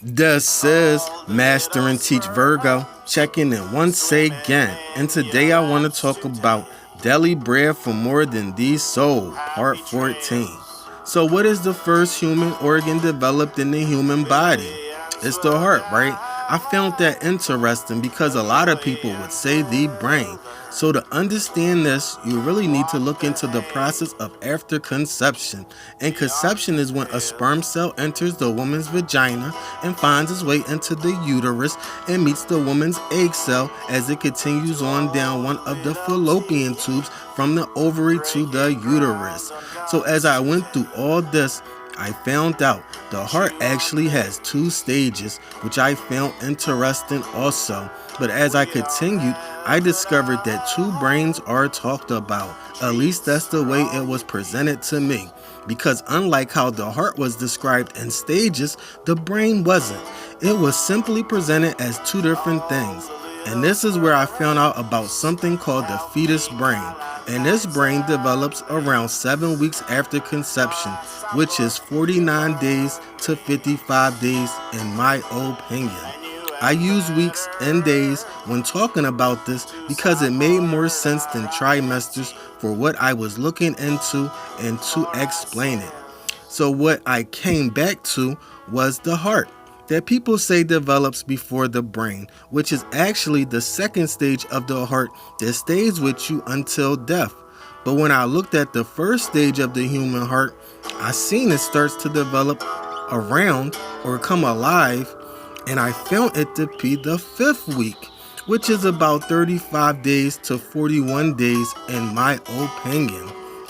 This is Master and Teach Virgo, checking in once again. And today I want to talk about Daily Bread for More Than These Soul, Part 14. So what is the first human organ developed in the human body? It's the heart, right? I found that interesting because a lot of people would say the brain. So to understand this, you really need to look into the process of after conception. And conception is when a sperm cell enters the woman's vagina and finds its way into the uterus and meets the woman's egg cell as it continues on down one of the fallopian tubes from the ovary to the uterus. So as I went through all this, I found out the heart actually has two stages, which I found interesting also. But as I continued, I discovered that two brains are talked about. At least that's the way it was presented to me. Because unlike how the heart was described in stages, the brain wasn't. It was simply presented as two different things. And this is where I found out about something called the fetus brain. And this brain develops around 7 weeks after conception, which is 49 days to 55 days in my opinion. I use weeks and days when talking about this because it made more sense than trimesters for what I was looking into and to explain it. So what I came back to was the heart that people say develops before the brain, which is actually the second stage of the heart that stays with you until death. But when I looked at the first stage of the human heart, I seen it starts to develop around or come alive, and I found it to be the 5th week, which is about 35 days to 41 days in my opinion.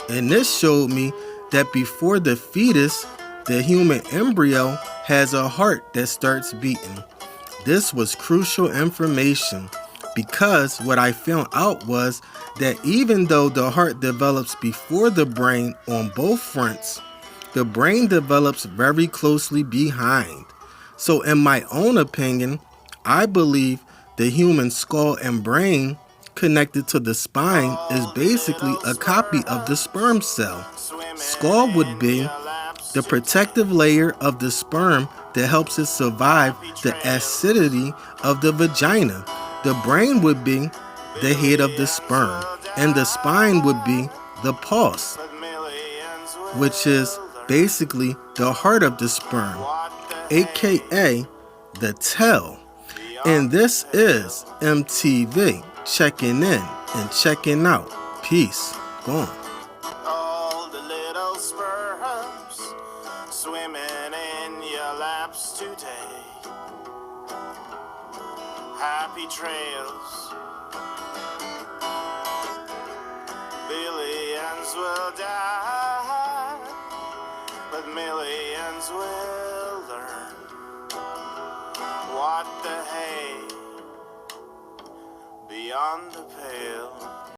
And this showed me that before the fetus, the human embryo has a heart that starts beating. This was crucial information because what I found out was that even though the heart develops before the brain on both fronts, the brain develops very closely behind. So in my own opinion, I believe the human skull and brain connected to the spine is basically a copy of the sperm cell. Skull would be the protective layer of the sperm that helps it survive the acidity of the vagina. The brain would be the head of the sperm, and the spine would be the pulse, which is basically the heart of the sperm, aka the tail. And this is MTV, checking in and checking out. Peace. Gone. All the little sperms swimming in your laps today. Happy trails. Billions will die, but millions will learn what the hay beyond the pale.